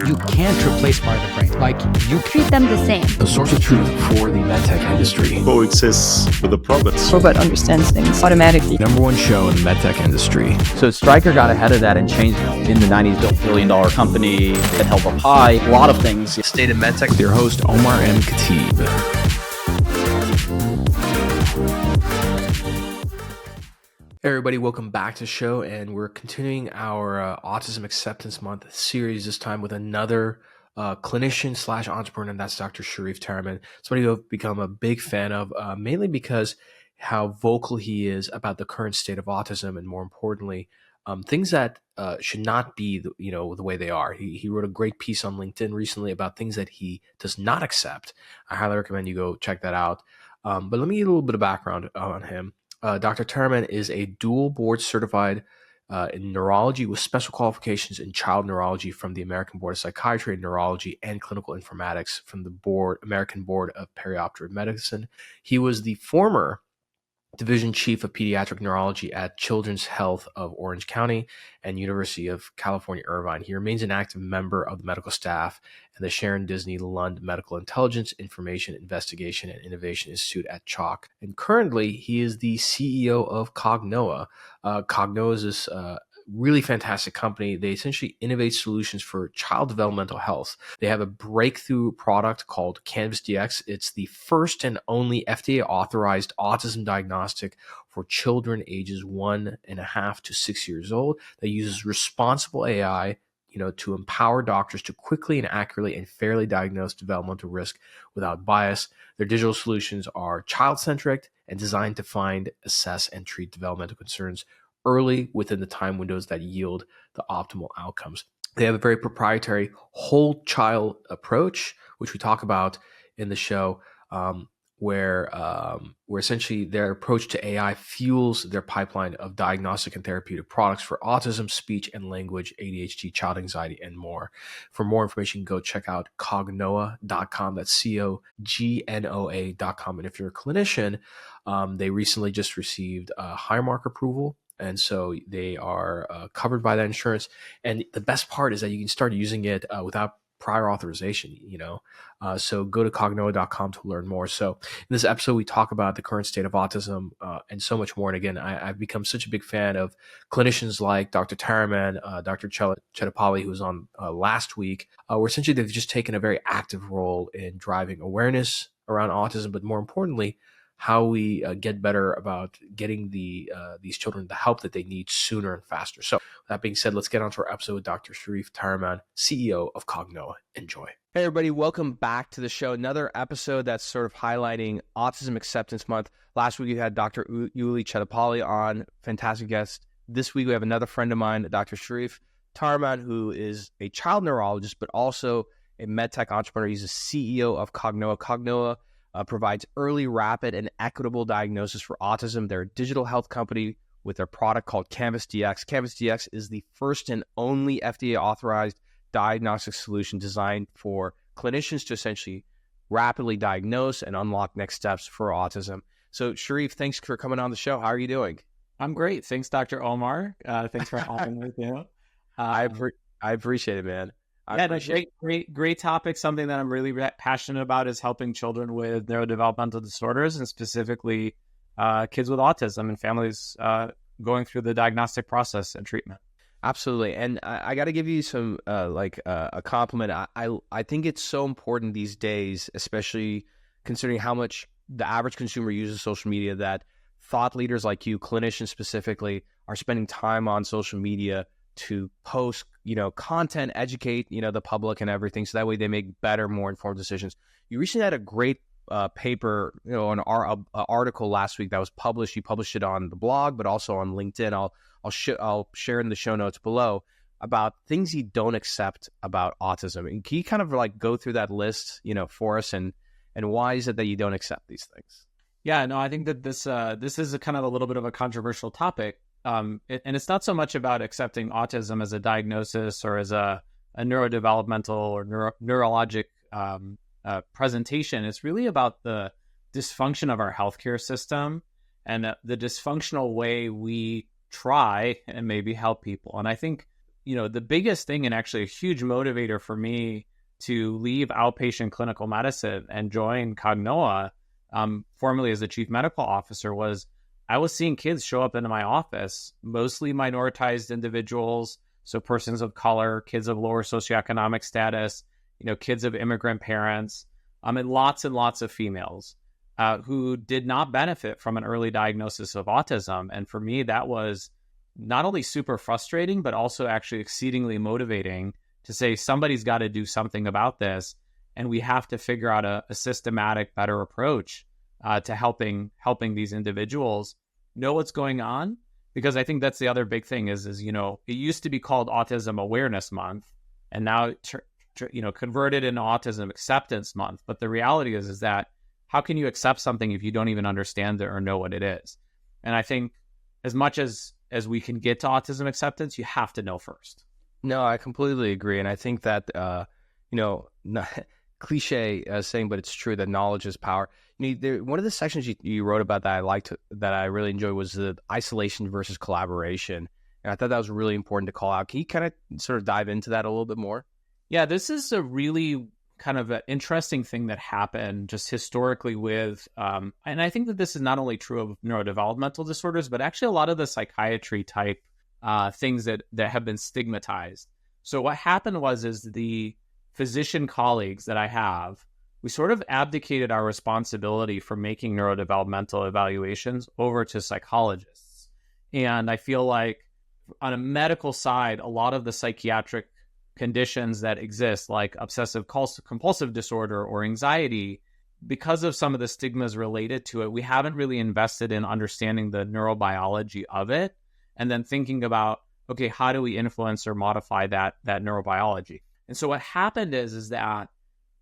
You can't replace part of the brain. Like, you treat them the same. The source of truth for the medtech industry. Coexists with the province. Robot understands things automatically. Number one show in the medtech industry. So Stryker got ahead of that and changed in the 90s, built $1 billion company that held up high. A lot of things. State of MedTech with your host, Omar and Khateeb. Hey everybody, welcome back to the show, and we're continuing our Autism Acceptance Month series, this time with another clinician slash entrepreneur, and that's Dr. Sharief Taraman, somebody who I've become a big fan of, mainly because how vocal he is about the current state of autism, and more importantly, things that should not be the way they are. He wrote a great piece on LinkedIn recently about things that he does not accept. I highly recommend you go check that out. But let me give you a little bit of background on him. Dr. Taraman is a dual board certified in neurology with special qualifications in child neurology from the American Board of Psychiatry and Neurology and Clinical Informatics from the American Board of Perioperative Medicine. He was the former Division Chief of Pediatric Neurology at Children's Health of Orange County and University of California, Irvine. He remains an active member of the medical staff and the Sharon Disney Lund Medical Intelligence, Information, Investigation, and Innovation Institute at CHOC. And currently, he is the CEO of Cognoa. Cognoa is this really fantastic company. They essentially innovate solutions for child developmental health. They have a breakthrough product called Canvas DX. It's the first and only FDA authorized autism diagnostic for children ages 1.5 to 6 years old that uses responsible AI, to empower doctors to quickly and accurately and fairly diagnose developmental risk without bias. Their digital solutions are child-centric and designed to find, assess, and treat developmental concerns early within the time windows that yield the optimal outcomes. They have a very proprietary whole child approach, which we talk about in the show, where essentially their approach to AI fuels their pipeline of diagnostic and therapeutic products for autism, speech and language, ADHD, child anxiety, and more. For more information, go check out cognoa.com. That's COGNOA.com. And if you're a clinician, they recently just received a Highmark approval. And so they are covered by that insurance. And the best part is that you can start using it without prior authorization, so go to cognoa.com to learn more. So in this episode, we talk about the current state of autism and so much more. And again, I've become such a big fan of clinicians like Dr. Taraman, Dr. Chetapalli, who was on last week, where essentially they've just taken a very active role in driving awareness around autism, but more importantly, how we get better about getting these children the help that they need sooner and faster. So that being said, let's get on to our episode with Dr. Sharief Taraman, CEO of Cognoa. Enjoy. Hey everybody, welcome back to the show. Another episode that's sort of highlighting Autism Acceptance Month. Last week we had Dr. Uli Chetapalli on, fantastic guest. This week we have another friend of mine, Dr. Sharief Taraman, who is a child neurologist, but also a medtech entrepreneur. He's the CEO of Cognoa. Cognoa provides early, rapid, and equitable diagnosis for autism. They're a digital health company with their product called Canvas DX. Canvas DX is the first and only FDA-authorized diagnostic solution designed for clinicians to essentially rapidly diagnose and unlock next steps for autism. So, Sharief, thanks for coming on the show. How are you doing? I'm great. Thanks, Dr. Omar. Thanks for having me. I appreciate it, man. Great topic. Something that I'm really passionate about is helping children with neurodevelopmental disorders, and specifically kids with autism and families going through the diagnostic process and treatment. Absolutely. And I got to give you some a compliment. I think it's so important these days, especially considering how much the average consumer uses social media, that thought leaders like you, clinicians specifically, are spending time on social media to post, content, educate, the public and everything. So that way they make better, more informed decisions. You recently had a great paper, an article last week that was published. You published it on the blog, but also on LinkedIn. I'll share in the show notes below about things you don't accept about autism. And can you kind of go through that list, for us, and why is it that you don't accept these things? Yeah, no, I think that this is a kind of a little bit of a controversial topic. And it's not so much about accepting autism as a diagnosis or as a neurodevelopmental or neurologic presentation. It's really about the dysfunction of our healthcare system and the dysfunctional way we try and maybe help people. And I think the biggest thing and actually a huge motivator for me to leave outpatient clinical medicine and join Cognoa, formerly as the chief medical officer, was I was seeing kids show up into my office, mostly minoritized individuals, so persons of color, kids of lower socioeconomic status, kids of immigrant parents, and lots of females who did not benefit from an early diagnosis of autism. And for me, that was not only super frustrating, but also actually exceedingly motivating to say somebody's got to do something about this, and we have to figure out a systematic, better approach to helping these individuals know what's going on. Because I think that's the other big thing is it used to be called Autism Awareness Month, and now converted into Autism Acceptance Month. But the reality is that how can you accept something if you don't even understand it or know what it is? And I think as much as we can get to autism acceptance, you have to know first. No, I completely agree. And I think that, cliche saying, but it's true that knowledge is power. One of the sections you wrote about that I really enjoyed was the isolation versus collaboration. And I thought that was really important to call out. Can you kind of sort of dive into that a little bit more? Yeah, this is a really kind of an interesting thing that happened just historically with, and I think that this is not only true of neurodevelopmental disorders, but actually a lot of the psychiatry type things that have been stigmatized. So what happened is the physician colleagues that I have, we sort of abdicated our responsibility for making neurodevelopmental evaluations over to psychologists. And I feel like on a medical side, a lot of the psychiatric conditions that exist, like obsessive compulsive disorder or anxiety, because of some of the stigmas related to it, we haven't really invested in understanding the neurobiology of it and then thinking about, okay, how do we influence or modify that neurobiology? And so what happened is that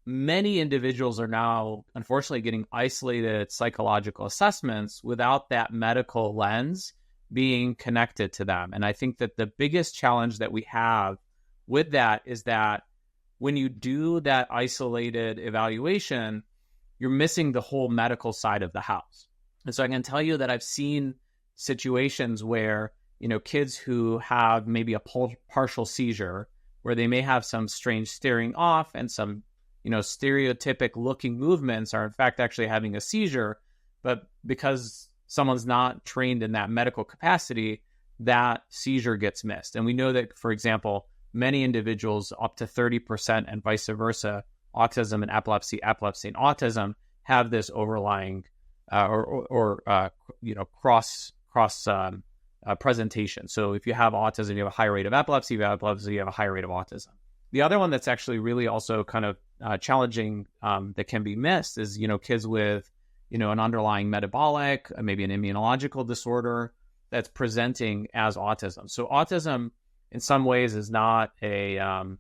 many individuals are now, unfortunately, getting isolated psychological assessments without that medical lens being connected to them. And I think that the biggest challenge that we have with that is that when you do that isolated evaluation, you're missing the whole medical side of the house. And so I can tell you that I've seen situations where, kids who have maybe a partial seizure, where they may have some strange staring off and some, stereotypic looking movements are in fact actually having a seizure, but because someone's not trained in that medical capacity, that seizure gets missed. And we know that, for example, many individuals, up to 30% and vice versa, autism and epilepsy and autism have this overlying cross presentation. So if you have autism, you have a high rate of epilepsy. If you have epilepsy, you have a high rate of autism. The other one that's actually really also kind of challenging that can be missed is, kids with, an underlying metabolic, maybe an immunological disorder that's presenting as autism. So autism in some ways is not can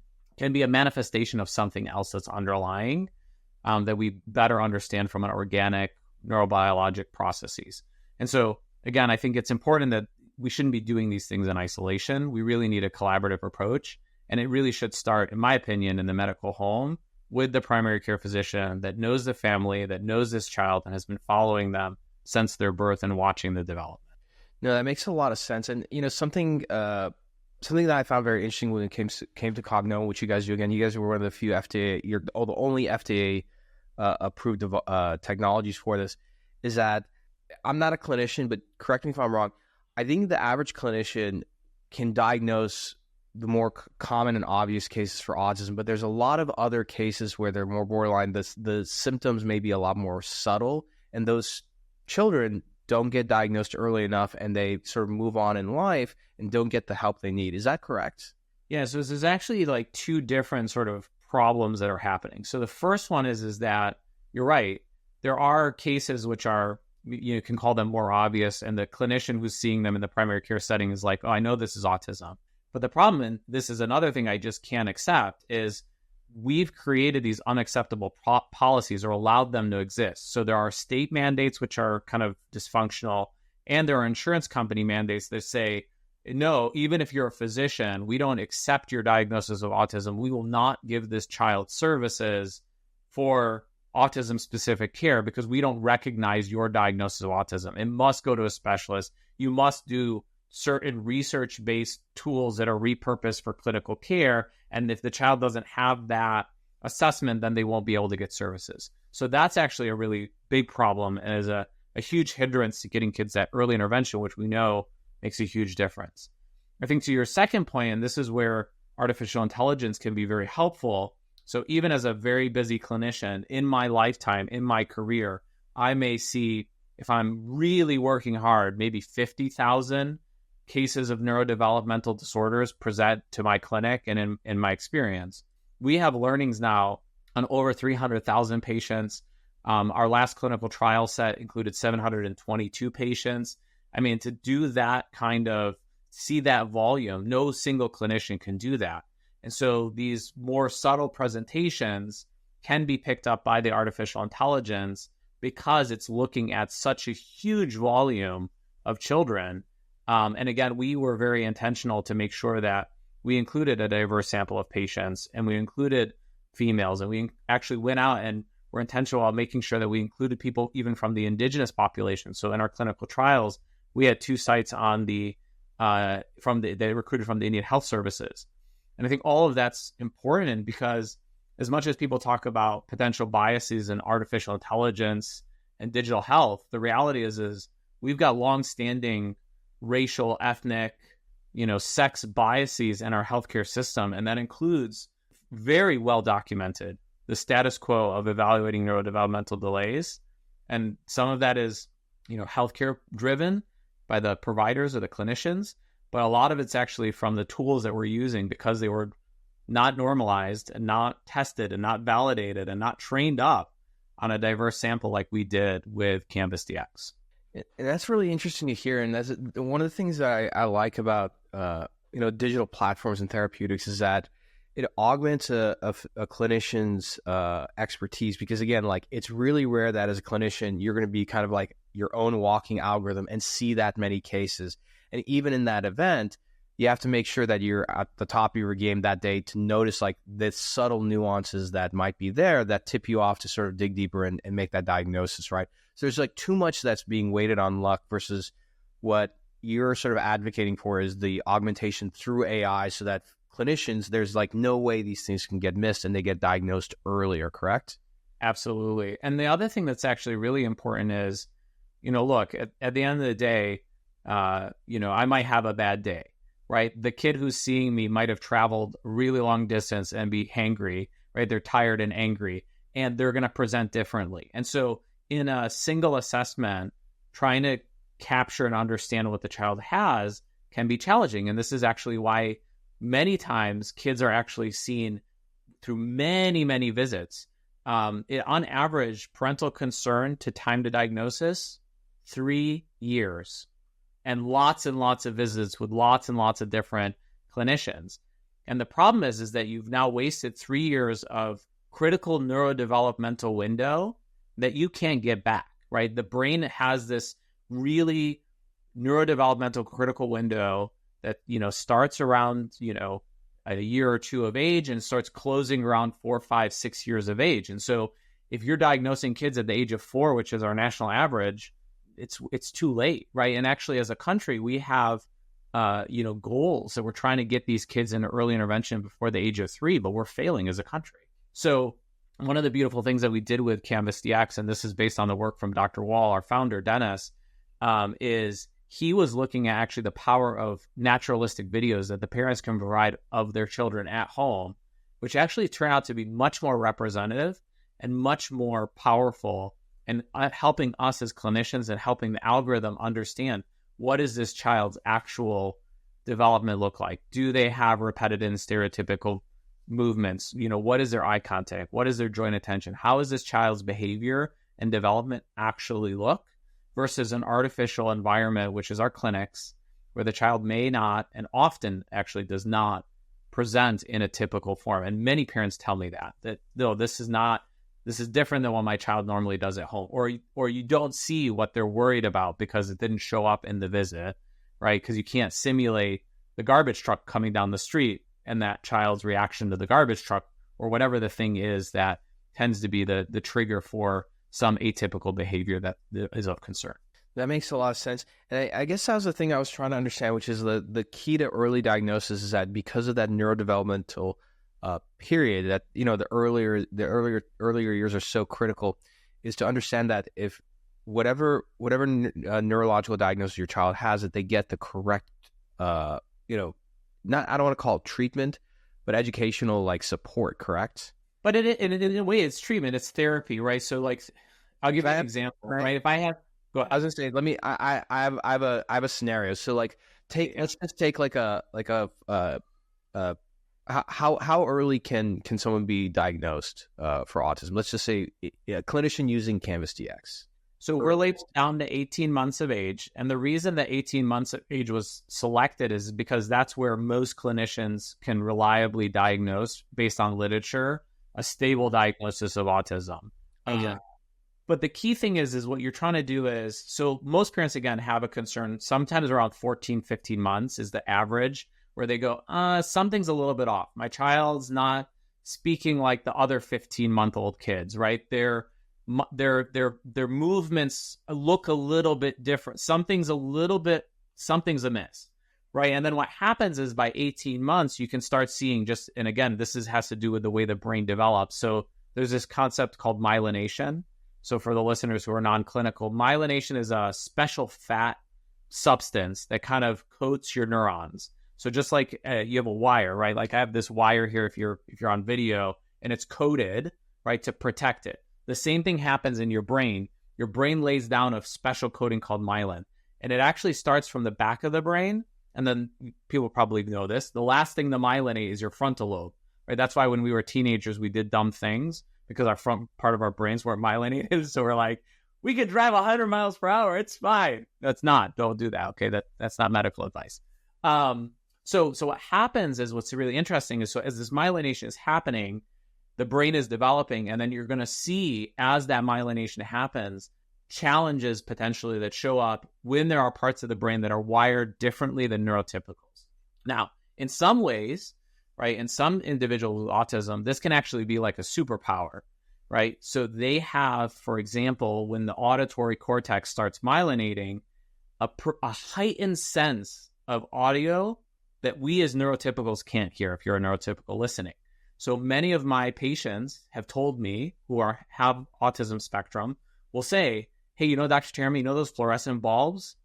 be a manifestation of something else that's underlying that we better understand from an organic neurobiologic processes. And so, again, I think it's important that we shouldn't be doing these things in isolation. We really need a collaborative approach. And it really should start, in my opinion, in the medical home with the primary care physician that knows the family, that knows this child, and has been following them since their birth and watching the development. No, that makes a lot of sense. And, something that I found very interesting when it came to Cognoa, which you guys do, again, you guys were one of the few the only FDA approved technologies for this, is that I'm not a clinician, but correct me if I'm wrong. I think the average clinician can diagnose the more common and obvious cases for autism, but there's a lot of other cases where they're more borderline. The symptoms may be a lot more subtle, and those children don't get diagnosed early enough, and they sort of move on in life and don't get the help they need. Is that correct? Yeah, so there's actually like two different sort of problems that are happening. So the first one is that you're right. There are cases which are, you can call them more obvious, and the clinician who's seeing them in the primary care setting is like, oh, I know this is autism. But the problem, and this is another thing I just can't accept, is we've created these unacceptable policies or allowed them to exist. So there are state mandates which are kind of dysfunctional, and there are insurance company mandates that say, no, even if you're a physician, we don't accept your diagnosis of autism. We will not give this child services for autism-specific care because we don't recognize your diagnosis of autism. It must go to a specialist. You must do certain research-based tools that are repurposed for clinical care. And if the child doesn't have that assessment, then they won't be able to get services. So that's actually a really big problem and is a huge hindrance to getting kids that early intervention, which we know makes a huge difference. I think to your second point, and this is where artificial intelligence can be very helpful. So even as a very busy clinician in my lifetime, in my career, I may see, if I'm really working hard, maybe 50,000 cases of neurodevelopmental disorders present to my clinic and in my experience. We have learnings now on over 300,000 patients. Our last clinical trial set included 722 patients. I mean, to do that kind of, see that volume, no single clinician can do that. And so these more subtle presentations can be picked up by the artificial intelligence because it's looking at such a huge volume of children. And again, we were very intentional to make sure that we included a diverse sample of patients and we included females. And we actually went out and were intentional about making sure that we included people even from the indigenous population. So in our clinical trials, we had 2 sites on they recruited from the Indian Health Services. And I think all of that's important because as much as people talk about potential biases in artificial intelligence and digital health, the reality is we've got longstanding racial, ethnic, sex biases in our healthcare system. And that includes very well documented the status quo of evaluating neurodevelopmental delays. And some of that is, healthcare driven by the providers or the clinicians, but a lot of it's actually from the tools that we're using because they were not normalized and not tested and not validated and not trained up on a diverse sample like we did with Canvas DX. And that's really interesting to hear. And that's one of the things that I like about digital platforms and therapeutics is that it augments a clinician's expertise because, again, like it's really rare that as a clinician, you're going to be kind of like your own walking algorithm and see that many cases. And even in that event, you have to make sure that you're at the top of your game that day to notice like the subtle nuances that might be there that tip you off to sort of dig deeper and make that diagnosis, right? So there's like too much that's being weighted on luck versus what you're sort of advocating for is the augmentation through AI so that clinicians, there's like no way these things can get missed and they get diagnosed earlier, correct? Absolutely. And the other thing that's actually really important is, look, at the end of the day, I might have a bad day, right? The kid who's seeing me might have traveled a really long distance and be hangry, right? They're tired and angry, and they're going to present differently. And so in a single assessment, trying to capture and understand what the child has can be challenging. And this is actually why many times kids are actually seen through many, many visits. On average, parental concern to time to diagnosis, 3 years. And lots of visits with lots and lots of different clinicians. And the problem is that you've now wasted 3 years of critical neurodevelopmental window that you can't get back, right? The brain has this really neurodevelopmental critical window that, starts around, a year or 2 of age and starts closing around 4, 5, 6 years of age. And so if you're diagnosing kids at the age of 4, which is our national average, it's too late, right? And actually, as a country, we have, goals that we're trying to get these kids into early intervention before the age of 3, but we're failing as a country. So one of the beautiful things that we did with Canvas DX, and this is based on the work from Dr. Wall, our founder, Dennis, is he was looking at actually the power of naturalistic videos that the parents can provide of their children at home, which actually turn out to be much more representative and much more powerful and helping us as clinicians and helping the algorithm understand what is this child's actual development look like? Do they have repetitive and stereotypical movements? What is their eye contact? What is their joint attention? How is this child's behavior and development actually look versus an artificial environment, which is our clinics, where the child may not and often actually does not present in a typical form. And many parents tell me that no, this is different than what my child normally does at home, or you don't see what they're worried about because it didn't show up in the visit, right? Because you can't simulate the garbage truck coming down the street and that child's reaction to the garbage truck or whatever the thing is that tends to be the trigger for some atypical behavior that is of concern. That makes a lot of sense. And I guess that was the thing I was trying to understand, which is the key to early diagnosis is that because of that neurodevelopmental period, that, you know, the earlier years are so critical, is to understand that if whatever neurological diagnosis your child has, that they get the correct, you know, not, I don't want to call it treatment, but educational like support, correct? But in a way, it's treatment, it's therapy, right? So like, I'll give you an example, right? If I have, go ahead. I was gonna say, I have a scenario. So like, let's just take how early can someone be diagnosed for autism? Let's just say a clinician using Canvas DX. So we're laid down to 18 months of age. And the reason that 18 months of age was selected is because that's where most clinicians can reliably diagnose, based on literature, a stable diagnosis of autism. Okay. But the key thing is what you're trying to do is, so most parents, again, have a concern. Sometimes around 14, 15 months is the average, where they go, something's a little bit off. My child's not speaking like the other 15-month-old kids, right? Their movements look a little bit different. Something's amiss, right? And then what happens is by 18 months, you can start seeing just, and again, has to do with the way the brain develops. So there's this concept called myelination. So for the listeners who are non-clinical, myelination is a special fat substance that kind of coats your neurons. So just like you have a wire, right? Like I have this wire here if you're on video, and it's coated, right, to protect it. The same thing happens in your brain. Your brain lays down a special coating called myelin, and it actually starts from the back of the brain. And then people probably know this. The last thing to myelinate is your frontal lobe, right? That's why when we were teenagers, we did dumb things because our front part of our brains weren't myelinated. So we're like, we could drive 100 miles per hour. It's fine. That's not. Don't do that. Okay, that's not medical advice. So what happens is, what's really interesting is, so as this myelination is happening, the brain is developing, and then you're going to see, as that myelination happens, challenges potentially that show up when there are parts of the brain that are wired differently than neurotypicals. Now, in some ways, right, in some individuals with autism, this can actually be like a superpower, right? So they have, for example, when the auditory cortex starts myelinating, a heightened sense of audio that we as neurotypicals can't hear if you're a neurotypical listening. So many of my patients have told me, who have autism spectrum, will say, hey, you know, Dr. Taraman, you know those fluorescent bulbs?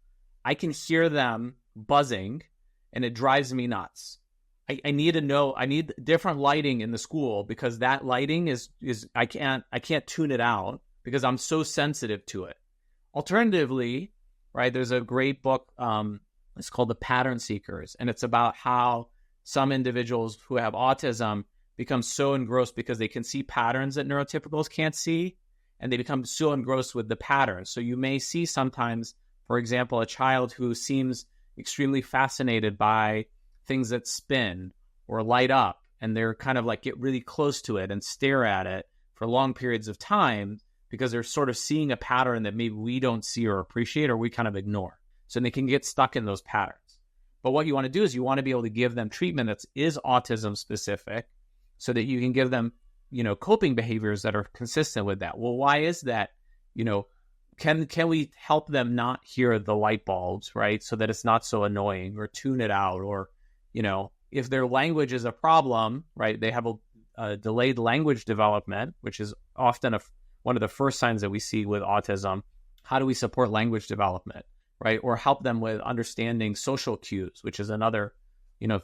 I can hear them buzzing, and it drives me nuts. I need to know, I need different lighting in the school, because that lighting is I can't tune it out because I'm so sensitive to it. Alternatively, right, there's a great book, it's called The Pattern Seekers, and it's about how some individuals who have autism become so engrossed because they can see patterns that neurotypicals can't see, and they become so engrossed with the patterns. So you may see sometimes, for example, a child who seems extremely fascinated by things that spin or light up, and they're kind of like get really close to it and stare at it for long periods of time because they're sort of seeing a pattern that maybe we don't see or appreciate, or we kind of ignore. So they can get stuck in those patterns. But what you want to do is you want to be able to give them treatment that is autism specific, so that you can give them, you know, coping behaviors that are consistent with that. Well, why is that? You know, can we help them not hear the light bulbs, right? So that it's not so annoying, or tune it out, or, you know, if their language is a problem, right? They have a delayed language development, which is often one of the first signs that we see with autism. How do we support language development, right? Or help them with understanding social cues, which is another, you know,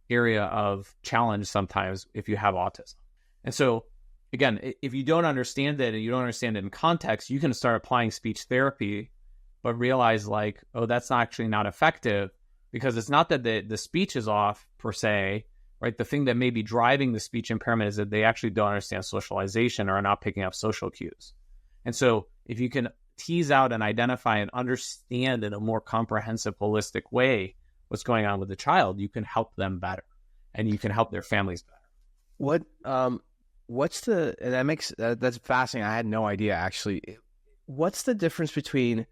area of challenge sometimes if you have autism. And so, again, if you don't understand it and you don't understand it in context, you can start applying speech therapy, but realize like, oh, that's actually not effective, because it's not that the speech is off per se, right? The thing that may be driving the speech impairment is that they actually don't understand socialization or are not picking up social cues. And so if you can tease out and identify and understand in a more comprehensive, holistic way what's going on with the child, you can help them better, and you can help their families better. That's fascinating. I had no idea, actually. What's the difference between,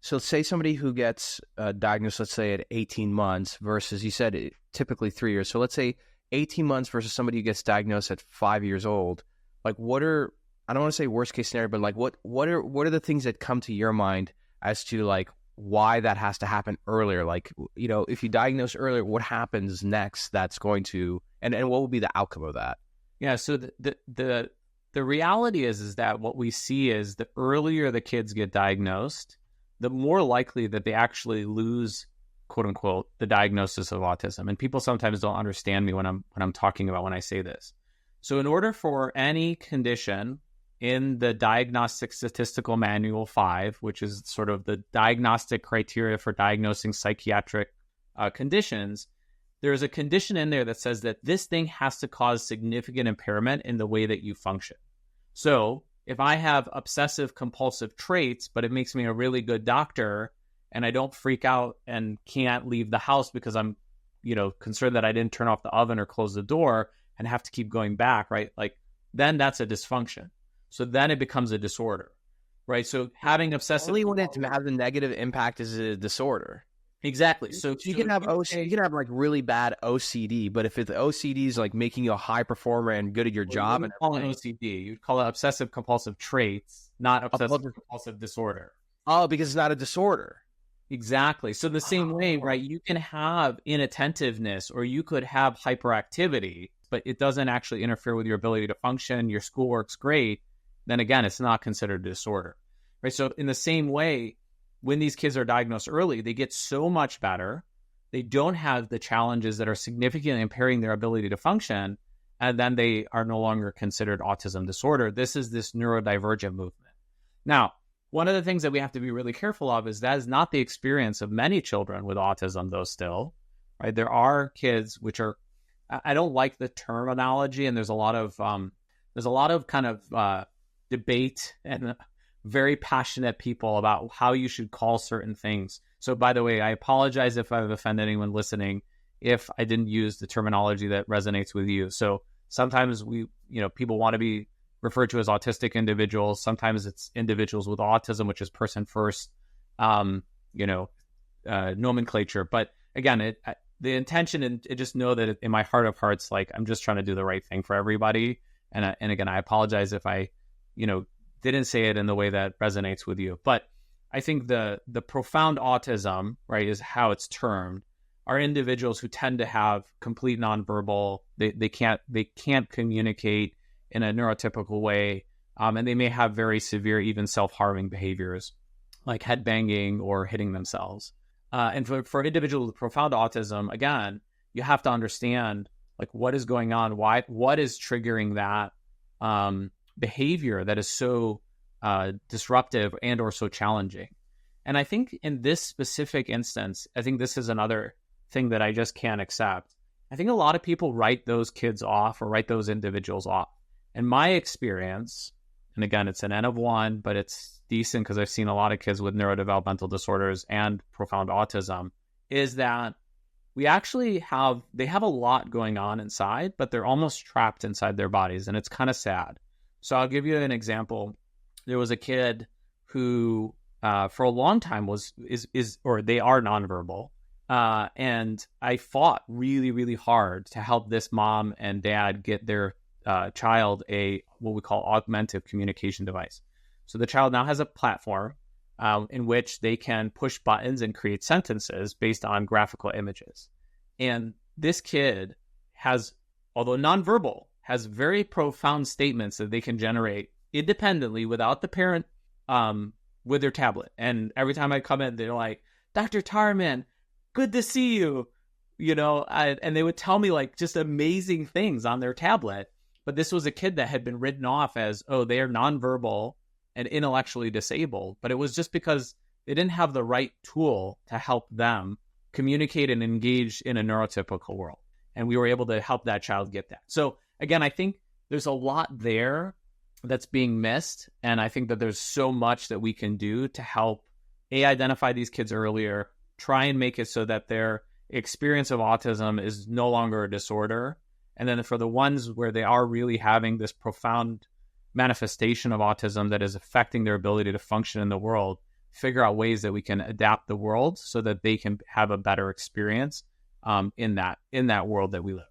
so say somebody who gets diagnosed, let's say at 18 months versus, you said typically 3 years. So let's say 18 months versus somebody who gets diagnosed at 5 years old. Like, what are, I don't want to say worst case scenario, but like what are the things that come to your mind as to like why that has to happen earlier. Like, you know, if you diagnose earlier, what happens next that's going to, and what will be the outcome of that? Yeah. So the reality is that what we see is the earlier the kids get diagnosed, the more likely that they actually lose, quote unquote, the diagnosis of autism. And people sometimes don't understand me when I'm talking about when I say this. So in order for any condition in the Diagnostic Statistical Manual 5, which is sort of the diagnostic criteria for diagnosing psychiatric conditions, there's a condition in there that says that this thing has to cause significant impairment in the way that you function. So if I have obsessive compulsive traits, but it makes me a really good doctor and I don't freak out and can't leave the house because I'm, you know, concerned that I didn't turn off the oven or close the door and have to keep going back, right? Like, then that's a dysfunction. So then it becomes a disorder, right? So having obsessive... Only when it has a negative impact is a disorder. Exactly. So you can have you can have like really bad OCD, but if the OCD is like making you a high performer and good at your job, you call it OCD, you'd call it obsessive compulsive traits, not obsessive compulsive disorder. Oh, because it's not a disorder. Exactly. So the same way, right? You can have inattentiveness or you could have hyperactivity, but it doesn't actually interfere with your ability to function. Your schoolwork's great. Then again, it's not considered a disorder, right? So in the same way, when these kids are diagnosed early, they get so much better. They don't have the challenges that are significantly impairing their ability to function, and then they are no longer considered autism disorder. This is this neurodivergent movement. Now, one of the things that we have to be really careful of is that is not the experience of many children with autism, though still, right? There are kids which are, I don't like the terminology, and there's a lot of kind of debate and very passionate people about how you should call certain things. So by the way, I apologize if I've offended anyone listening, if I didn't use the terminology that resonates with you. So sometimes people want to be referred to as autistic individuals. Sometimes it's individuals with autism, which is person first, nomenclature. But again, the intention, and just know that in my heart of hearts, like, I'm just trying to do the right thing for everybody. And again, I apologize if I, didn't say it in the way that resonates with you. But I think the profound autism, right, is how it's termed, are individuals who tend to have complete nonverbal. They can't communicate in a neurotypical way, and they may have very severe, even self-harming behaviors, like headbanging or hitting themselves. And for individuals with profound autism, again, you have to understand, like, what is going on, what is triggering that behavior that is so disruptive and or so challenging. And I think in this specific instance, I think this is another thing that I just can't accept. I think a lot of people write those kids off or write those individuals off. In my experience, and again, it's an N of 1, but it's decent because I've seen a lot of kids with neurodevelopmental disorders and profound autism, is that they have a lot going on inside, but they're almost trapped inside their bodies, and it's kind of sad. So I'll give you an example. There was a kid who, for a long time they are nonverbal. And I fought really, really hard to help this mom and dad get their child what we call augmentative communication device. So the child now has a platform in which they can push buttons and create sentences based on graphical images. And this kid has, although nonverbal, has very profound statements that they can generate independently without the parent with their tablet. And every time I come in, they're like, "Dr. Taraman, good to see you." And they would tell me like just amazing things on their tablet. But this was a kid that had been written off as, oh, they are nonverbal and intellectually disabled. But it was just because they didn't have the right tool to help them communicate and engage in a neurotypical world. And we were able to help that child get that. So again, I think there's a lot there that's being missed. And I think that there's so much that we can do to help identify these kids earlier, try and make it so that their experience of autism is no longer a disorder. And then for the ones where they are really having this profound manifestation of autism that is affecting their ability to function in the world, figure out ways that we can adapt the world so that they can have a better experience in that world that we live in.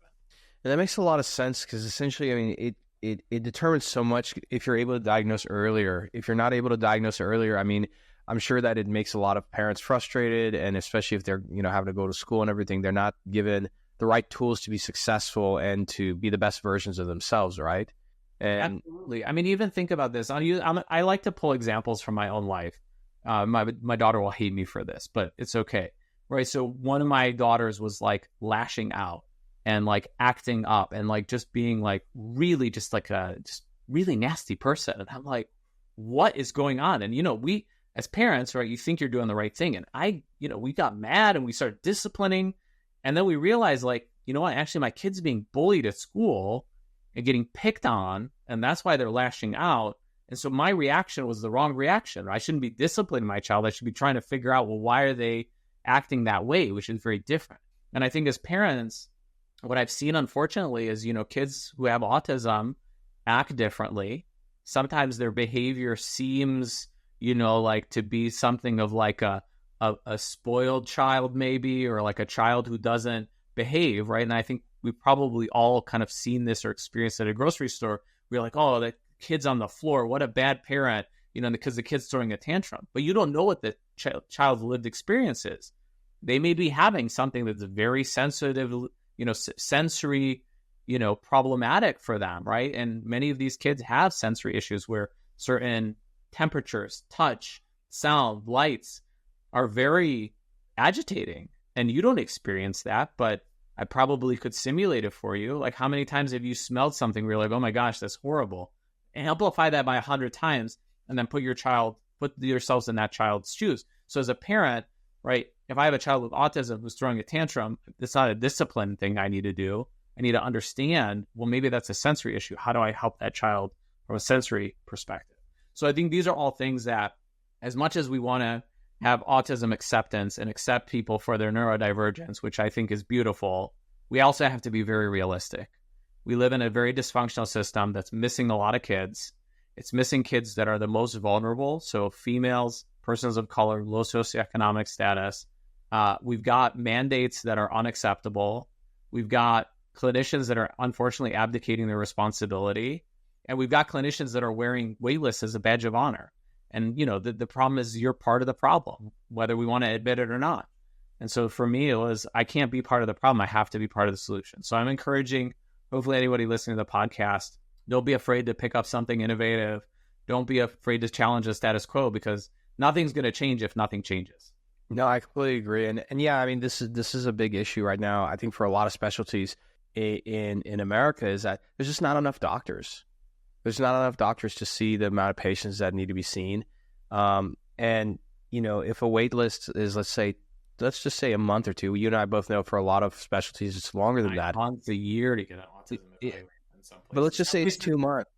And that makes a lot of sense because essentially, I mean, it determines so much if you're able to diagnose earlier. If you're not able to diagnose earlier, I mean, I'm sure that it makes a lot of parents frustrated, and especially if they're, having to go to school and everything, they're not given the right tools to be successful and to be the best versions of themselves, right? And absolutely. I mean, even think about this. I like to pull examples from my own life. My daughter will hate me for this, but it's okay, right? So one of my daughters was like lashing out and like acting up and like just being like really just like a just really nasty person, and I'm like, what is going on? And we as parents, right, you think you're doing the right thing, and we got mad and we started disciplining, and then we realized, like, you know what, actually my kid's being bullied at school and getting picked on, and that's why they're lashing out. And so my reaction was the wrong reaction. I shouldn't be disciplining my child. I should be trying to figure out, well, why are they acting that way, which is very different. And I think as parents, what I've seen, unfortunately, is, kids who have autism act differently. Sometimes their behavior seems, like to be something of like a spoiled child maybe, or like a child who doesn't behave, right? And I think we've probably all kind of seen this or experienced at a grocery store. We're like, oh, the kid's on the floor. What a bad parent, because the kid's throwing a tantrum. But you don't know what the child's lived experience is. They may be having something that's very sensitive, sensory, problematic for them, right? And many of these kids have sensory issues where certain temperatures, touch, sound, lights are very agitating. And you don't experience that, but I probably could simulate it for you. Like, how many times have you smelled something where you're like, oh my gosh, that's horrible? And amplify that by 100 times, and then put yourselves in that child's shoes. So as a parent, right, if I have a child with autism who's throwing a tantrum, it's not a discipline thing I need to do. I need to understand, well, maybe that's a sensory issue. How do I help that child from a sensory perspective? So I think these are all things that, as much as we want to have autism acceptance and accept people for their neurodivergence, which I think is beautiful, we also have to be very realistic. We live in a very dysfunctional system that's missing a lot of kids. It's missing kids that are the most vulnerable. So females, persons of color, low socioeconomic status. We've got mandates that are unacceptable. We've got clinicians that are unfortunately abdicating their responsibility. And we've got clinicians that are wearing waitlists as a badge of honor. And, the problem is you're part of the problem, whether we want to admit it or not. And so for me, it was, I can't be part of the problem. I have to be part of the solution. So I'm encouraging, hopefully anybody listening to the podcast, don't be afraid to pick up something innovative. Don't be afraid to challenge the status quo, because nothing's going to change if nothing changes. No, I completely agree. And yeah, I mean, this is a big issue right now. I think for a lot of specialties in America, is that there's just not enough doctors. There's not enough doctors to see the amount of patients that need to be seen. And, if a wait list is, let's just say a month or two, you and I both know for a lot of specialties, it's longer than that. Months, a year to get an autism evaluation. But let's just say it's 2 months.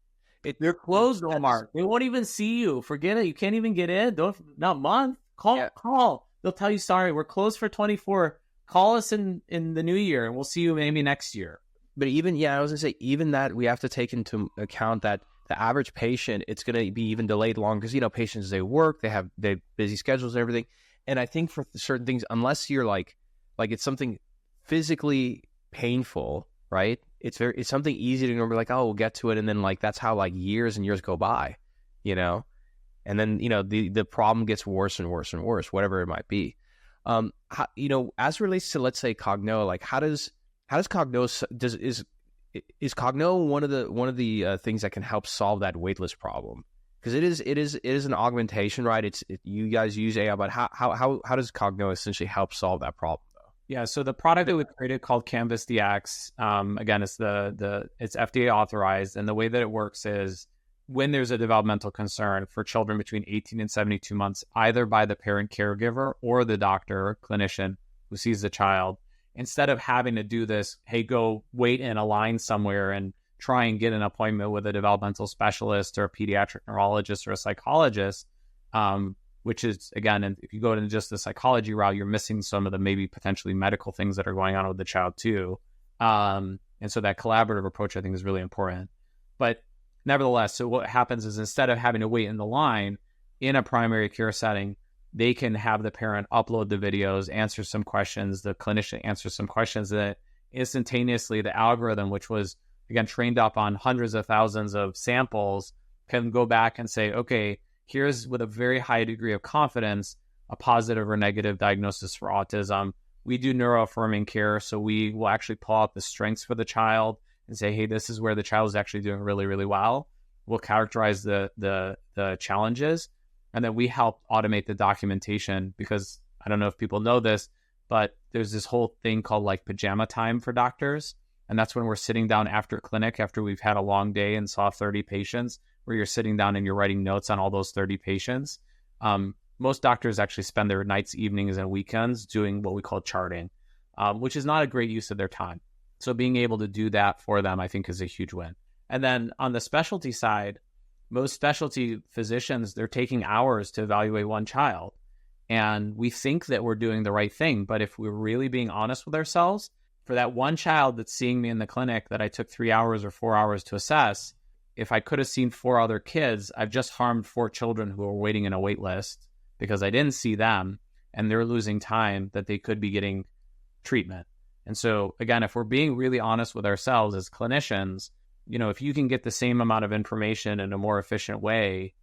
They're closed, Omar. They won't even see you. Forget it. You can't even get in. Not month. Call. They'll tell you, sorry, we're closed for 24. Call us in the new year, and we'll see you maybe next year. But even, I was going to say, even that, we have to take into account that the average patient, it's going to be even delayed long because, patients, they work, they have busy schedules and everything. And I think for certain things, unless you're like it's something physically painful, right? It's something easy to remember, like, oh, we'll get to it. And then that's how years and years go by, and then, the problem gets worse and worse and worse, whatever it might be. How, as it relates to, let's say, Cognoa, how does Cognoa, is Cognoa one of the things that can help solve that waitlist problem? Because it is an augmentation, right? You guys use AI, but how does Cognoa essentially help solve that problem, though? Yeah, so the product that we created called Canvas DX, again, it's it's FDA authorized, and the way that it works is when there's a developmental concern for children between 18 and 72 months, either by the parent caregiver or the doctor or clinician who sees the child, instead of having to do this, hey, go wait in a line somewhere and try and get an appointment with a developmental specialist or a pediatric neurologist or a psychologist, which is, again, if you go into just the psychology route, you're missing some of the maybe potentially medical things that are going on with the child too. And so that collaborative approach, I think, is really important. But nevertheless, so what happens is instead of having to wait in the line in a primary care setting, they can have the parent upload the videos, answer some questions, the clinician answers some questions, that instantaneously the algorithm, which was, again, trained up on hundreds of thousands of samples, can go back and say, okay, here's with a very high degree of confidence, a positive or negative diagnosis for autism. We do neuroaffirming care. So we will actually pull out the strengths for the child and say, hey, this is where the child is actually doing really, really well. We'll characterize the challenges. And then we help automate the documentation, because I don't know if people know this, but there's this whole thing called like pajama time for doctors. And that's when we're sitting down after clinic, after we've had a long day and saw 30 patients, where you're sitting down and you're writing notes on all those 30 patients. Most doctors actually spend their nights, evenings, and weekends doing what we call charting, which is not a great use of their time. So being able to do that for them, I think, is a huge win. And then on the specialty side, most specialty physicians, they're taking hours to evaluate one child. And we think that we're doing the right thing. But if we're really being honest with ourselves, for that one child that's seeing me in the clinic that I took 3 hours or 4 hours to assess, if I could have seen 4 other kids, I've just harmed 4 children who are waiting in a wait list because I didn't see them, and they're losing time that they could be getting treatment. And so, again, if we're being really honest with ourselves as clinicians, if you can get the same amount of information in a more efficient way,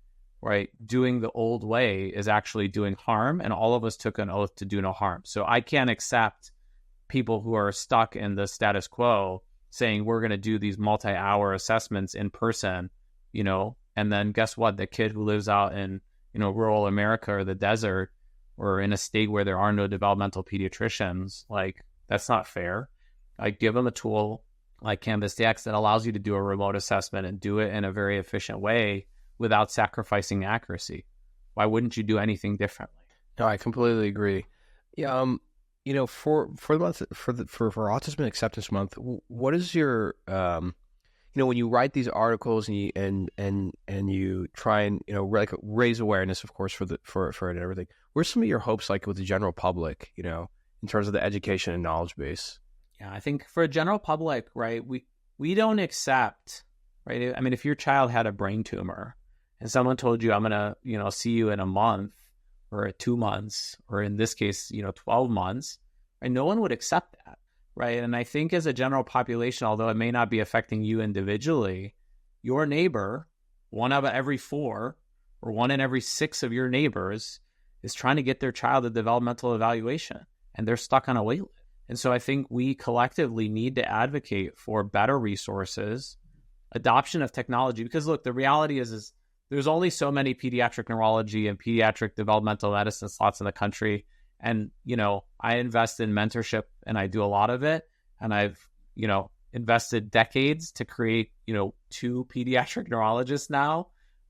right, doing the old way is actually doing harm, and all of us took an oath to do no harm. So I can't accept people who are stuck in the status quo saying we're going to do these multi-hour assessments in person, and then guess what? The kid who lives out in, rural America or the desert, or in a state where there are no developmental pediatricians, like, that's not fair. I give them a tool like Canvas DX that allows you to do a remote assessment and do it in a very efficient way without sacrificing accuracy. Why wouldn't you do anything differently? No, I completely agree. Yeah, for the month for Autism Acceptance Month, what is your when you write these articles and you try and like raise awareness, of course, for it and everything, where's some of your hopes like with the general public, in terms of the education and knowledge base? Yeah, I think for a general public, right, we don't accept, right? I mean, if your child had a brain tumor and someone told you, I'm going to, see you in a month or 2 months, or in this case, 12 months, right? No one would accept that, right? And I think as a general population, although it may not be affecting you individually, your neighbor, 1 out of every 4 or 1 in every 6 of your neighbors is trying to get their child a developmental evaluation, and they're stuck on a wait list. And so I think we collectively need to advocate for better resources, adoption of technology, because look, the reality is there's only so many pediatric neurology and pediatric developmental medicine slots in the country. And, I invest in mentorship, and I do a lot of it. And I've, invested decades to create, 2 pediatric neurologists now,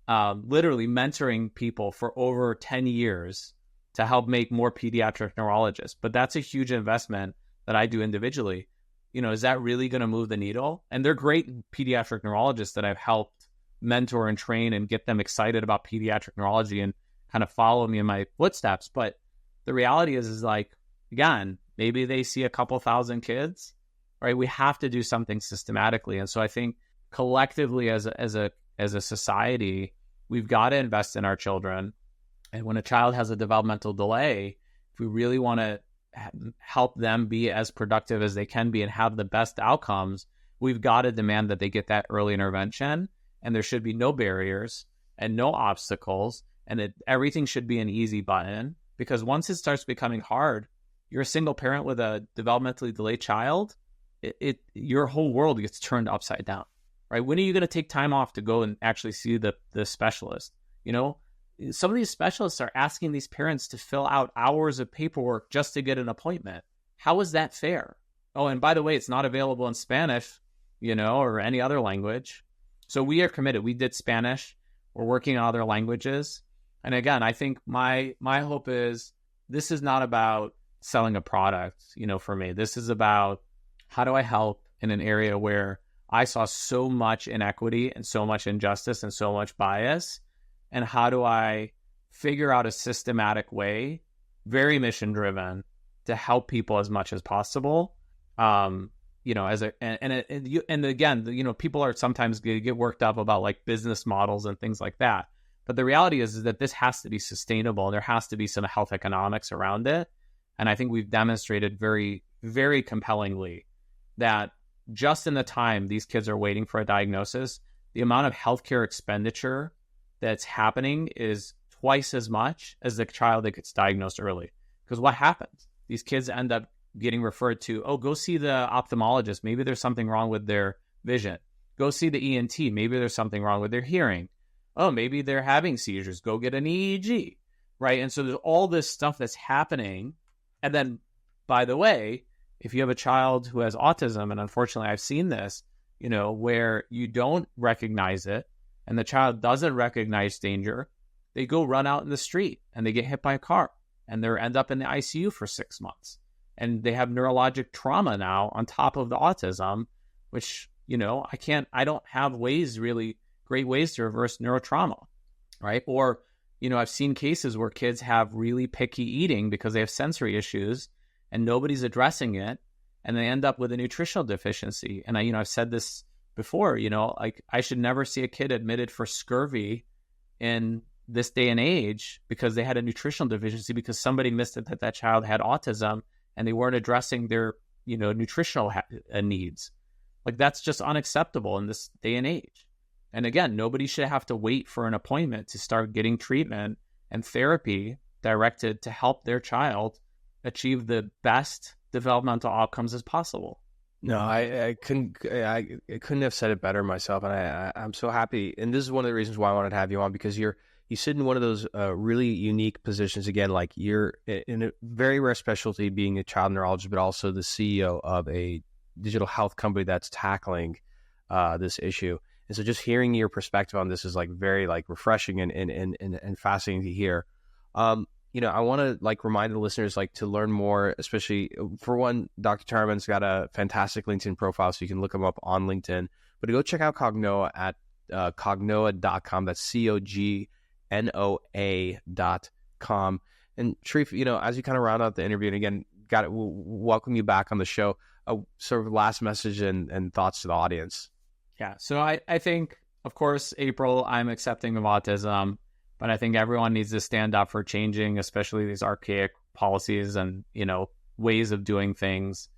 literally mentoring people for over 10 years to help make more pediatric neurologists. But that's a huge investment that I do individually. Is that really going to move the needle? And they're great pediatric neurologists that I've helped mentor and train and get them excited about pediatric neurology and kind of follow me in my footsteps. But the reality is like, again, maybe they see a couple thousand kids, right? We have to do something systematically. And so I think collectively as a society, we've got to invest in our children. And when a child has a developmental delay, if we really want to help them be as productive as they can be and have the best outcomes, we've got to demand that they get that early intervention. And there should be no barriers and no obstacles. And everything should be an easy button, because once it starts becoming hard, you're a single parent with a developmentally delayed child, your whole world gets turned upside down, right? When are you going to take time off to go and actually see the specialist? Some of these specialists are asking these parents to fill out hours of paperwork just to get an appointment. How is that fair? Oh, and by the way, it's not available in Spanish, or any other language. So we are committed. We did Spanish. We're working on other languages. And again, I think my hope is this is not about selling a product, for me. This is about how do I help in an area where I saw so much inequity and so much injustice and so much bias. And how do I figure out a systematic way, very mission driven, to help people as much as possible? And again, people are sometimes get worked up about like business models and things like that. But the reality is that this has to be sustainable, and there has to be some health economics around it. And I think we've demonstrated very, very compellingly that just in the time these kids are waiting for a diagnosis, the amount of healthcare expenditure that's happening is twice as much as the child that gets diagnosed early. Because what happens? These kids end up getting referred to, oh, go see the ophthalmologist. Maybe there's something wrong with their vision. Go see the ENT. Maybe there's something wrong with their hearing. Oh, maybe they're having seizures. Go get an EEG, right? And so there's all this stuff that's happening. And then, by the way, if you have a child who has autism, and unfortunately I've seen this, where you don't recognize it and the child doesn't recognize danger, they go run out in the street and they get hit by a car and they end up in the ICU for 6 months. And they have neurologic trauma now on top of the autism, which, I don't have great ways to reverse neurotrauma, right? Or, I've seen cases where kids have really picky eating because they have sensory issues and nobody's addressing it. And they end up with a nutritional deficiency. And I've said this before, I should never see a kid admitted for scurvy in this day and age because they had a nutritional deficiency because somebody missed it that child had autism and they weren't addressing their, nutritional needs. Like, that's just unacceptable in this day and age. And again, nobody should have to wait for an appointment to start getting treatment and therapy directed to help their child achieve the best developmental outcomes as possible. No, I couldn't have said it better myself, and I'm so happy. And this is one of the reasons why I wanted to have you on, because you sit in one of those really unique positions. Again, like, you're in a very rare specialty, being a child neurologist, but also the CEO of a digital health company that's tackling this issue. And so, just hearing your perspective on this is very refreshing and fascinating to hear. I want to remind the listeners to learn more, especially for one, Dr. Taraman's got a fantastic LinkedIn profile, so you can look him up on LinkedIn. But to go check out Cognoa at cognoa.com. That's COGNOA.com. And Sharief, as you kind of round out the interview, and again, we'll welcome you back on the show. Sort of last message and thoughts to the audience. Yeah. So I think, of course, April, I'm accepting of autism. But I think everyone needs to stand up for changing, especially these archaic policies and, ways of doing things.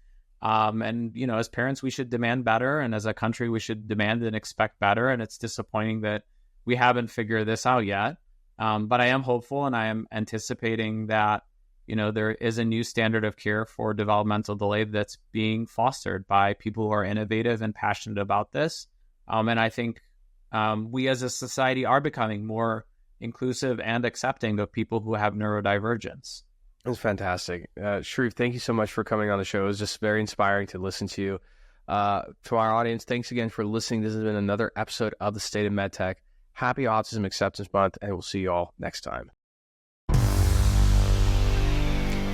And, as parents, we should demand better. And as a country, we should demand and expect better. And it's disappointing that we haven't figured this out yet. But I am hopeful, and I am anticipating that, there is a new standard of care for developmental delay that's being fostered by people who are innovative and passionate about this. And I think we as a society are becoming more inclusive and accepting of people who have neurodivergence. It's fantastic. Sharief, thank you so much for coming on the show. It was just very inspiring to listen to you. To our audience, thanks again for listening. This has been another episode of the State of MedTech. Happy Autism Acceptance Month, and we'll see you all next time.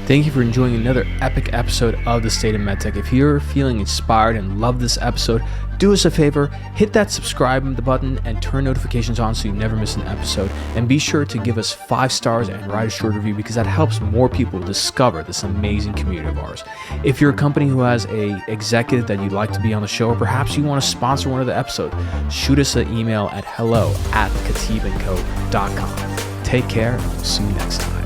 Thank you for enjoying another epic episode of the State of MedTech. If you're feeling inspired and love this episode, do us a favor, hit that subscribe button and turn notifications on so you never miss an episode. And be sure to give us 5 stars and write a short review, because that helps more people discover this amazing community of ours. If you're a company who has an executive that you'd like to be on the show, or perhaps you want to sponsor one of the episodes, shoot us an email at hello@khateebandco.com. Take care, and we'll see you next time.